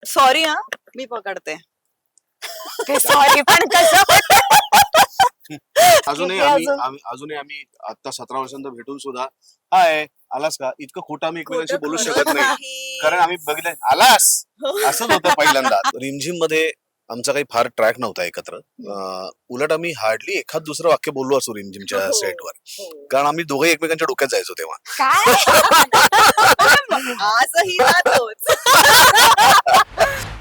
Sorry हा, मी पकडते. Sorry पण कसं अजूनही किती आम्ही अजून? अजूनही आम्ही आता 17 वर्षांचा भेटून सुद्धा हाय आलास का इतकं खोटं आम्ही एकमेकांशी खोटं बोलू खरंच शकत नाही. नाही. कारण आम्ही बघितलंय आलास असंच होतं पहिल्यांदा. रिमझिम मध्ये आमचा काही फार ट्रॅक नव्हता एकत्र. उलट आम्ही हार्डली एखाद दुसरं वाक्य बोललो असू रिमझिमच्या हो, सेटवर. हो. कारण आम्ही दोघे एकमेकांच्या डोक्यात जायचो तेव्हा. काय आजही ना तोच.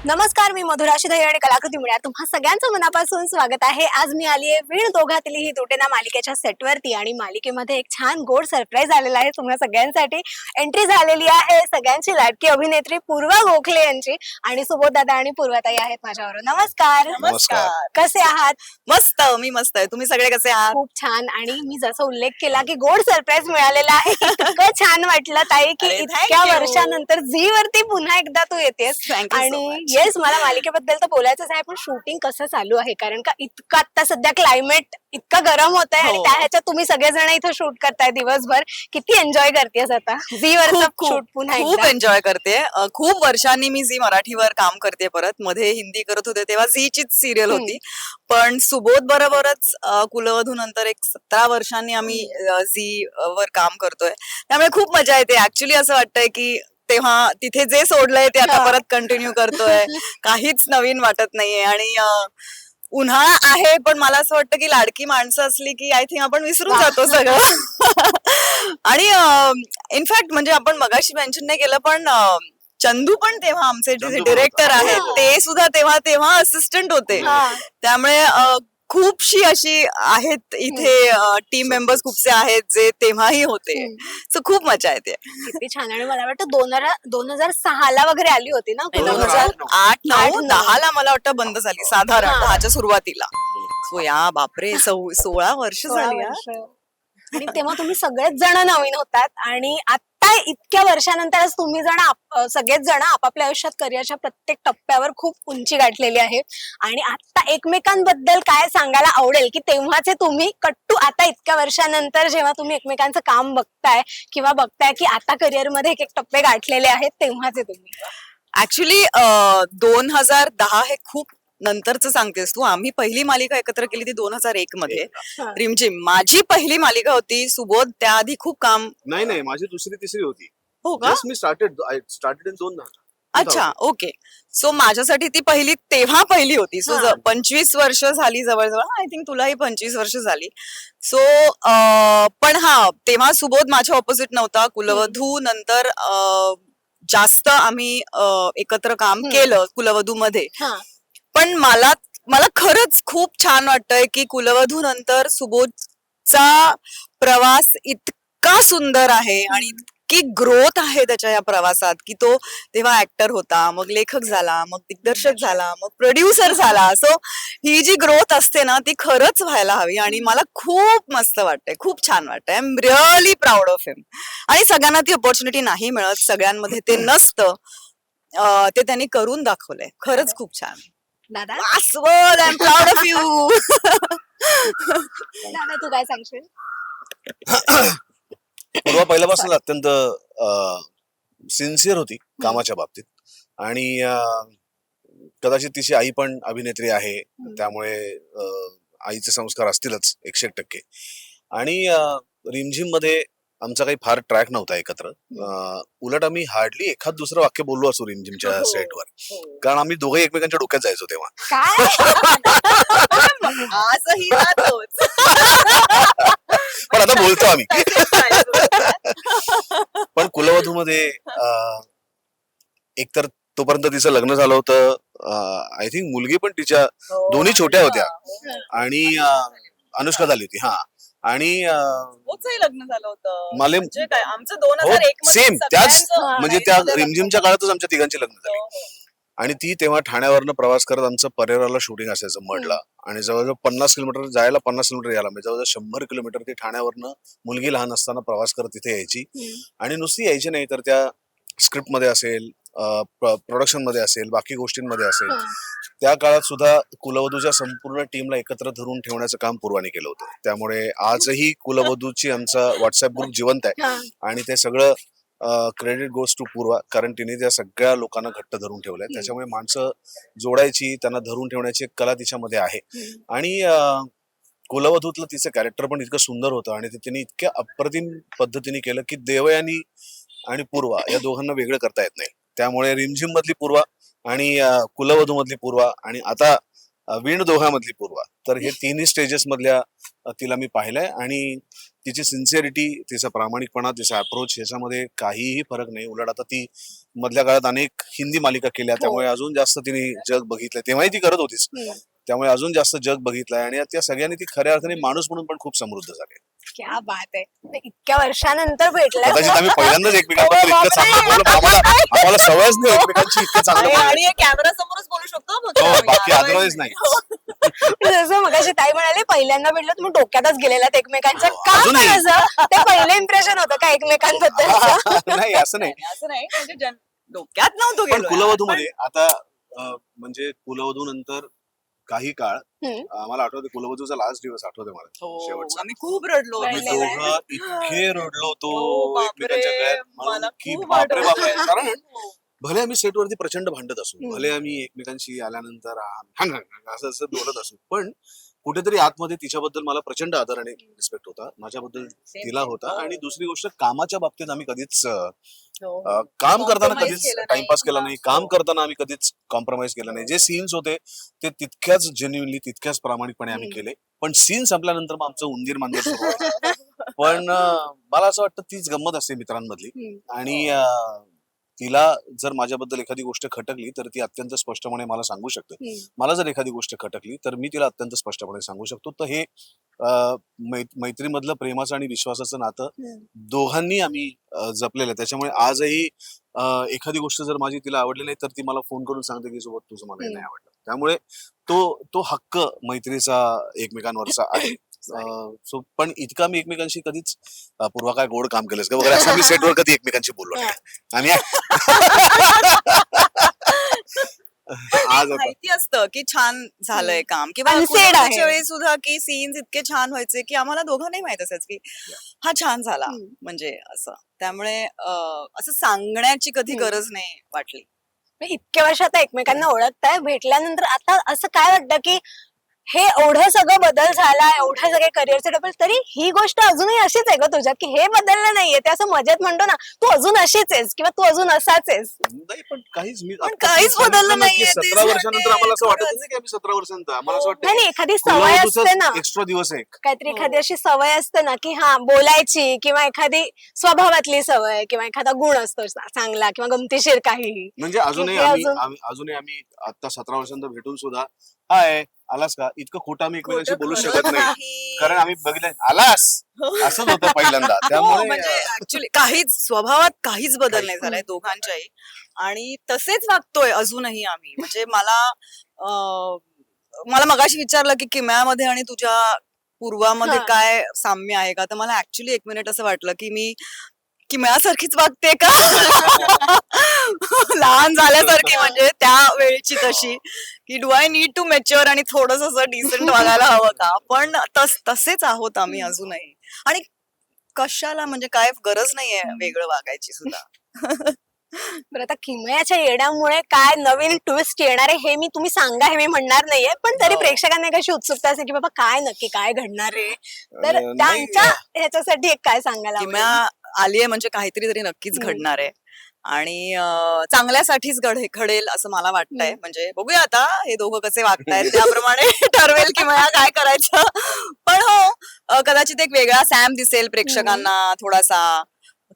नमस्कार, मी मधुरा शिधाई आणि कलाकृती मिळा तुम्हा सगळ्यांचं मनापासून स्वागत आहे. आज मी आली आहे वीण दोघातली ही तोटेना मालिकेच्या सेटवरती आणि मालिकेमध्ये एक छान गोड सरप्राईज आलेला आहे तुम्हा सगळ्यांसाठी. एंट्री झालेली आहे सगळ्यांची लाडकी अभिनेत्री पूर्वा गोखले यांची आणि सुबोध दादा आणि पूर्वाताई आहेत माझ्याबरोबर. नमस्कार, नमस्कार. कसे आहात? मस्त, मी मस्त आहे. तुम्ही सगळे कसे आहात? खूप छान. आणि मी जसा उल्लेख केला की गोड सरप्राईज मिळालेला आहे, इतकं छान वाटलं ताई की अरे, इतक्या thank you. वर्षानंतर झी वरती पुन्हा एकदा तू येतेस. Thank you so आणि much. येस, मला मालिकेबद्दल तर बोलायचंच आहे, पण शूटिंग कसं चालू आहे? कारण का इतकं आता सध्या क्लायमेट इतकं गरम होत आहे आणि हो. त्या ह्याच्यात तुम्ही सगळेजण इथं शूट करताय दिवसभर. किती एन्जॉय करतेस आता झी वरचं शूट पुन्हा खूप एकदा? एन्जॉय करते. खूप वर्षांनी मी झी मराठीवर काम करते परत. मध्ये हिंदी करत होते तेव्हा झीचीच सिरियल होती. पण सुबोध बरोबरच कुलवधू नंतर एक 17 वर्षांनी आम्ही झी वर काम करतोय. त्यामुळे खूप मजा येते. ऍक्च्युली असं वाटतंय की तेव्हा तिथे जे सोडलंय ते आता हा. परत कंटिन्यू करतोय. काहीच नवीन वाटत नाहीये. आणि उन्हाळा आहे पण मला असं वाटतं की लाडकी माणसं असली की आय थिंक आपण विसरून जातो सगळं. आणि इनफॅक्ट म्हणजे आपण मगाशी मेन्शन नाही केलं पण चंदू पण तेव्हा आमचे जे चंदू पण डिरेक्टर होता. आहेत हा. ते सुद्धा तेव्हा असिस्टंट होते. हा. त्यामुळे खूपशी अशी आहेत इथे टीम मेंबर्स खूपसे आहेत जे तेव्हाही होते. सो खूप मजा येते. किती छान. आणि मला वाटतं 2006 ला वगैरे आली होती ना कुलवधू? 2008, 9, 8, 10 ला मला वाटतं बंद झाली साधारण हा. 10च्या सुरुवातीला. सो या बापरे 16 वर्ष 16 झाली. वर्ष. आणि तेव्हा तुम्ही सगळेच जण नवीन होतात आणि आता इतक्या वर्षानंतर आज तुम्ही सगळेच जण आपापल्या आयुष्यात करिअरच्या प्रत्येक टप्प्यावर खूप उंची गाठलेली आहे. आणि आता एकमेकांबद्दल काय सांगायला आवडेल की तेव्हाचे तुम्ही कट्टू आता इतक्या वर्षानंतर जेव्हा तुम्ही एकमेकांचं काम बघताय किंवा बघताय की आता करिअर मध्ये एक एक टप्पे गाठलेले आहेत तेव्हाचे तुम्ही? ऍक्च्युली 2010 हे खूप नंतरच सांगतेस तू. आम्ही पहिली मालिका एकत्र केली ती 2001 मध्ये हा. रिमझिम. माझी पहिली मालिका होती. सुबोध त्याआधी खूप काम. नाही माझी दुसरी तिसरी होती. हो का? Just me started in 2000. अच्छा, ओके. सो माझ्यासाठी ती तेव्हा पहिली होती. सो हा. 25 वर्ष झाली जवळजवळ. आय थिंक तुलाही 25 वर्ष झाली. सो पण तेव्हा सुबोध माझ्या ऑपोजिट नव्हता. कुलवधू नंतर जास्त आम्ही एकत्र काम केलं कुलवधू मध्ये. हा. पण मला खरंच खूप छान वाटतंय की कुलवधू नंतर सुबोधचा प्रवास इतका सुंदर आहे आणि इतकी ग्रोथ आहे त्याच्या या प्रवासात की तो तेव्हा ऍक्टर होता, मग लेखक झाला, मग दिग्दर्शक झाला, मग प्रोड्युसर झाला. सो ही जी ग्रोथ असते ना ती खरंच व्हायला हवी आणि मला खूप मस्त वाटतंय, खूप छान वाटतंय. I am really proud of him. आणि सगळ्यांना ती अपॉर्च्युनिटी नाही मिळत, सगळ्यांमध्ये ते नसतं. ते त्यांनी करून दाखवलंय. खरंच खूप छान. दादा, I am proud of you. दादा तू काय सांगशील? पूर्वा पहिल्यापासून अत्यंत सिन्सिअर होती कामाच्या बाबतीत आणि कदाचित तिची आई पण अभिनेत्री आहे त्यामुळे आईचे संस्कार असतीलच 100%. आणि रिमझिम मध्ये आमचा काही फार ट्रॅक नव्हता एकत्र. उलट आम्ही हार्डली एखाद दुसरं वाक्य बोललो असू रिमझिमच्या हो. सेटवर. कारण आम्ही दोघे एकमेकांच्या डोक्यात जायचो तेव्हा. काय आजही ना तोच. पण आता बोलतो आम्ही. तसेच राहायचो. पण कुलवधू मध्ये एकतर तोपर्यंत तिचं लग्न झालं होतं. आय थिंक मुलगी पण तिच्या दोन्ही छोट्या होत्या. आणि अनुष्का झाली होती. हा. आणि सुबोधचंही लग्न झालं होतं. मला म्हणजे काय आमचं 2001 मध्ये सेम त्याच सगळ्यांचं म्हणजे marriage त्या मध्ये लग्न रिमझिमच्या काळातच आमच्या तिघांची लग्न झाली. झालं. आणि ती तेव्हा ठाण्यावरनं प्रवास करत आमचं परेराला शूटिंग असायचं मडला. आणि जवळजवळ 50 किलोमीटर जायला 50 किलोमीटर यायला म्हणजे जवळजवळ 100 किलोमीटर ती ठाण्यावरनं मुलगी लहान असताना प्रवास करत तिथे यायची. आणि नुसती यायची नाही तर त्या स्क्रिप्ट मध्ये असेल, प्रोडक्शन मध्ये असेल, बाकी गोष्टींमध्ये असेल, त्या काळात सुद्धा कुलवधूच्या संपूर्ण टीमला एकत्र धरून ठेवण्याचं काम पूर्वाने केलं होतं. त्यामुळे आजही कुलवधूची आमचा व्हॉट्सअप ग्रुप जिवंत आहे. आणि ते सगळं क्रेडिट गोज टू पूर्वा, कारण तिने त्या सगळ्या लोकांना घट्ट धरून ठेवलंय. त्याच्यामुळे माणसं जोडायची, त्यांना धरून ठेवण्याची एक कला तिच्यामध्ये आहे. आणि कुलवधूतलं तिचं कॅरेक्टर पण इतकं सुंदर होतं आणि ते तिने इतक्या अप्रतिम पद्धतीने केलं की देवयानी आणि पूर्वा या दोघांना वेगळं करता येत नाही. त्यामुळे रिमझिम मधली पूर्वा आणि कुलवधू मधली पूर्वा आणि आता वीण दोघांमधली पूर्वा, तर हे तिन्ही स्टेजेस मधल्या तिला मी पाहिलंय. आणि तिची सिन्सिअरिटी, तिचा प्रामाणिकपणा, तिचा अप्रोच याच्यामध्ये काहीही फरक नाही. उलट आता ती मधल्या काळात अनेक हिंदी मालिका केल्या, त्यामुळे अजून जास्त तिने जग बघितलंय. तेव्हाही ती करत होतीच, त्यामुळे अजून जास्त जग बघितलंय. आणि त्या सगळ्यांनी ती खऱ्या अर्थाने माणूस म्हणून पण खूप समृद्ध झाले. क्या बात आहे. इतक्या वर्षानंतर भेटलाय. कदाचित आम्ही पहिल्यांदाच एकमेकांबद्दल इतकं चांगलं बोललो. आम्हाला सवयच नाही एकमेकांची इतकं चांगलं बोलायची. आणि कॅमेरा समोरच बोलू शकतो फक्त हो, आम्ही. बाकी Otherwise अदरवाईज नाही. जसं मगाशी ताई म्हणाले पहिल्यांदा भेटलो तुम्ही डोक्यातच गेलेलात एकमेकांच्या. का अजूनही. पण असं? ते पहिलं इम्प्रेशन होतं का एकमेकांबद्दल? नाही असं नाही. असं नाही म्हणजे डोक्यात नव्हतो पण गेलो. कुलवधू मध्ये आता म्हणजे कुलवधू नंतर काही काळ मला आठवते, कुलवधूचा लास्ट दिवस आठवते मला शेवटचा. आम्ही खूप रडलो आम्ही होतो. दोघं इतके रडलो होतो हो, बापरे. एकमेकांच्या गळ्यात मला म्हणून की खूप बापरे आठवतंय. बापरे. कारण भले आम्ही सेटवरती प्रचंड भांडत असू, भले आम्ही एकमेकांशी आल्यानंतर असं असं बोलत असू, पण कुठेतरी आतमध्ये तिच्याबद्दल मला प्रचंड आदर आणि रिस्पेक्ट होता, माझ्याबद्दल तिला होता. आणि दुसरी गोष्ट, कामाच्या बाबतीत आम्ही कधीच काम करताना Compromise कधीच केलं नाही. टाइमपास केला नाही. काम करताना आम्ही कधीच कॉम्प्रोमाइज केलं नाही. जे सीन्स होते ते तितक्याच जेन्युइनली, तितक्याच प्रामाणिकपणे आम्ही केले. पण सीन संपल्यानंतर मग आमचं उंदीर मांजर सुरू व्हायचं. पण मला असं वाटतं तीच गंमत असते मित्रांमधली. आणि तिला जर माझ्याबद्दल एखादी गोष्ट खटकली तर ती अत्यंत स्पष्टपणे मला सांगू शकते. मला जर एखादी गोष्ट खटकली तर मी तिला अत्यंत स्पष्टपणे सांगू शकतो. तर हे मैत्रीमधलं प्रेमाचं आणि विश्वासाचं नातं दोघांनी आम्ही जपलेलं आहे. त्याच्यामुळे आजही एखादी गोष्ट जर माझी तिला आवडली नाही तर ती मला फोन करून सांगते की सोबत तुझं मला हे नाही आवडलं. त्यामुळे तो हक्क मैत्रीचा एकमेकांवरचा आहे. सो पण इतका मी एकमेकांशी कधीच पूर्वा काय गोड काम केलंस का वगैरे असं मी सेटवर कधी एकमेकांशी बोललो नाही. आणि आज आता माहिती असतं की छान झालंय काम, किंवा Unsaid कुलवधूच्या आहे. वेळी सुद्धा की सीन्स इतके छान व्हायचे की आम्हाला दोघांनाही माहित असायचं की हा छान झाला, म्हणजे असं. त्यामुळे असं सांगण्याची कधी गरज नाही वाटली. इतक्या वर्ष आता एकमेकांना ओळखताय, भेटल्यानंतर आता असं काय वाटतं की हे एवढं सगळं बदल झाला, एवढं सगळे करिअरचे डबल, तरी ही गोष्ट अजूनही अशीच आहे ग तुझ्यात की हे बदललं नाहीये? ते असं मजेत म्हणतो ना, तू अजून अशीच आहेस किंवा तू अजून असाच आहेस. नाही, पण काहीच मी पण काहीच बदललं नाहीये, तेच 17 वर्षानंतर आम्हाला असं वाटत खरंच. नाही की आम्ही 17 वर्षानंतर, आम्हाला असं नाही नाही, वाटतं एखादी सवय असते ना, एक्स्ट्रा दिवस आहे. काहीतरी एखादी अशी सवय असते ना की हा बोलायची, किंवा एखादी स्वभावातली सवय, किंवा एखादा गुण असतो चांगला किंवा गमतीशीर काहीही. म्हणजे अजूनही हे आम्ही अजून- अजूनही आम्ही आता 17 वर्षांनंतर भेटून सुद्धा हाय आलास का, इतकं खोटं आम्ही एकमेकांशी खोटं बोलू खरंच शकत नाही. नाही. कारण आम्ही बघितलंय आलास असंच होतं पहिल्यांदा. हो, त्यामुळे म्हणजे ऍक्च्युली काहीच स्वभावात काहीच बदल नाही झालाय दोघांच्याही, आणि तसेच वागतोय अजूनही आम्ही. म्हणजे मला मगाशी विचारलं की किमयामध्ये आणि तुझ्या पूर्वामध्ये हा. काय साम्य आहे का, तर मला ऍक्च्युली एक मिनिट असं वाटलं की मी किमयासारखीच वागते का लहान झाल्यासारखी, म्हणजे त्या वेळची तशी की do I need to mature आणि थोडस डिसेंट वागायला हवं का. पण तसेच आहोत आम्ही अजूनही. आणि कशाला, म्हणजे काय गरज नाहीये वेगळं वागायची सुद्धा. बरं, आता किमयाच्या येण्यामुळे काय नवीन ट्विस्ट येणार आहे हे तुम्ही सांगा, हे मी म्हणणार नाहीये, पण तरी प्रेक्षकांना एक अशी उत्सुकता असेल की बाबा काय नक्की काय घडणार आहे, तर नाही, त्यांच्या ह्याच्यासाठी एक काय सांगायला किमया आवडेल? आलीये म्हणजे काहीतरी तरी नक्कीच घडणार आहे, आणि चांगल्यासाठीच घडेल असं मला वाटतंय. म्हणजे बघूया आता हे दोघं कसे वागतायत, त्याप्रमाणे ठरवेल की मला काय करायचं. पण हो, कदाचित एक वेगळा सॅम दिसेल प्रेक्षकांना थोडासा.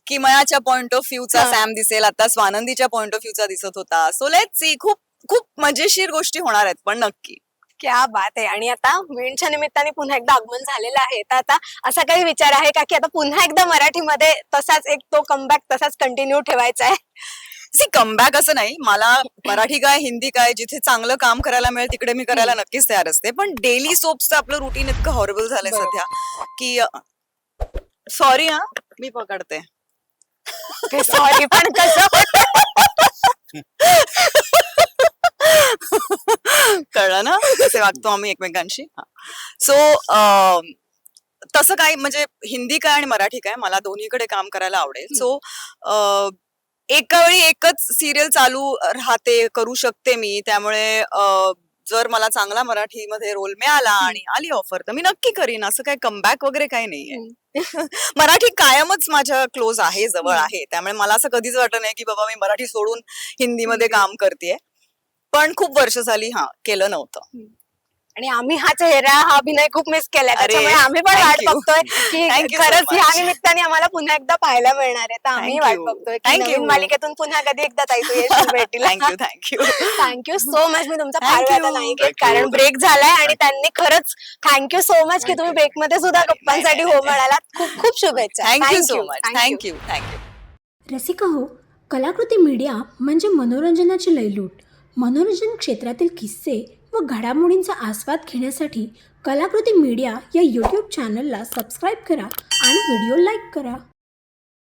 किमयाच्या पॉइंट ऑफ व्ह्यूचा सॅम दिसेल, आता स्वानंदीच्या पॉइंट ऑफ व्ह्यूचा दिसत होता. सो लेट्स सी, खूप खूप मजेशीर गोष्टी होणार आहेत पण नक्की. क्या बात आहे. आणि आता वीणच्या निमित्ताने पुन्हा एकदा आगमन झालेलं आहे, तर आता असा काही विचार आहे का की आता पुन्हा एकदा मराठीमध्ये तसाच एक तो कमबॅक तसाच कंटिन्यू ठेवायचा आहे? सी, कमबॅक असं नाही, मला मराठी काय हिंदी काय जिथे चांगलं काम करायला मिळेल तिकडे मी करायला नक्कीच तयार असते. पण डेली सोप्सचं आपलं रुटीन इतकं हॉरेबल झालंय सध्या की सॉरी हा, मी पकडते. सॉरी, पण कसं कळलं ना कसे वागतो आम्ही एकमेकांशी. सो तसं काही म्हणजे हिंदी काय आणि मराठी काय मला दोन्हीकडे काम करायला आवडेल. सो एका वेळी एकच सिरियल चालू राहते, करू शकते मी. त्यामुळे जर मला चांगला मराठीमध्ये रोल मिळाला आणि आली ऑफर तर मी नक्की करीन. असं काही कमबॅक वगैरे काही नाहीये. मराठी कायमच माझ्या क्लोज आहे, जवळ आहे. त्यामुळे मला असं कधीच वाटलं नाही की बाबा मी मराठी सोडून हिंदीमध्ये काम करतेय. पण खूप वर्ष झाली केलं नव्हतं. आणि आम्ही हा चेहरा, हा अभिनय खूप मिस केलाय. अरे, त्याच्यामुळे आम्ही पण thank वाट you. बघतोय की Thank you so खरंच ह्या much. निमित्ताने आम्हाला पुन्हा एकदा पाहायला मिळणार आहे. तर आम्ही Thank वाट you. बघतोय की Thank नवीन you. मालिकेतून पुन्हा कधी एकदा ताई तू येशील भेटीला. थँक्यू. Thank you so much. मी तुमचा Thank फार वेळ आता you. नाही घेत Thank you. कारण ब्रेक झालाय आणि त्यांनी खरंच थँक्यू सो मच की Thank तुम्ही you. ब्रेकमध्ये सुद्धा गप्पांसाठी नाही, हो नाही. म्हणालात. खूप खूप शुभेच्छा. Thank you Thank so you. Much. Thank you. Thank you. Rasika हो, कलाकृती मीडिया म्हणजे मनोरंजनाची लयलूट. मनोरंजन क्षेत्रातील किस्से व घडामोडींचा आस्वाद घेण्यासाठी कलाकृती मीडिया या यूट्यूब चॅनलला सबस्क्राईब करा आणि व्हिडिओ लाईक करा.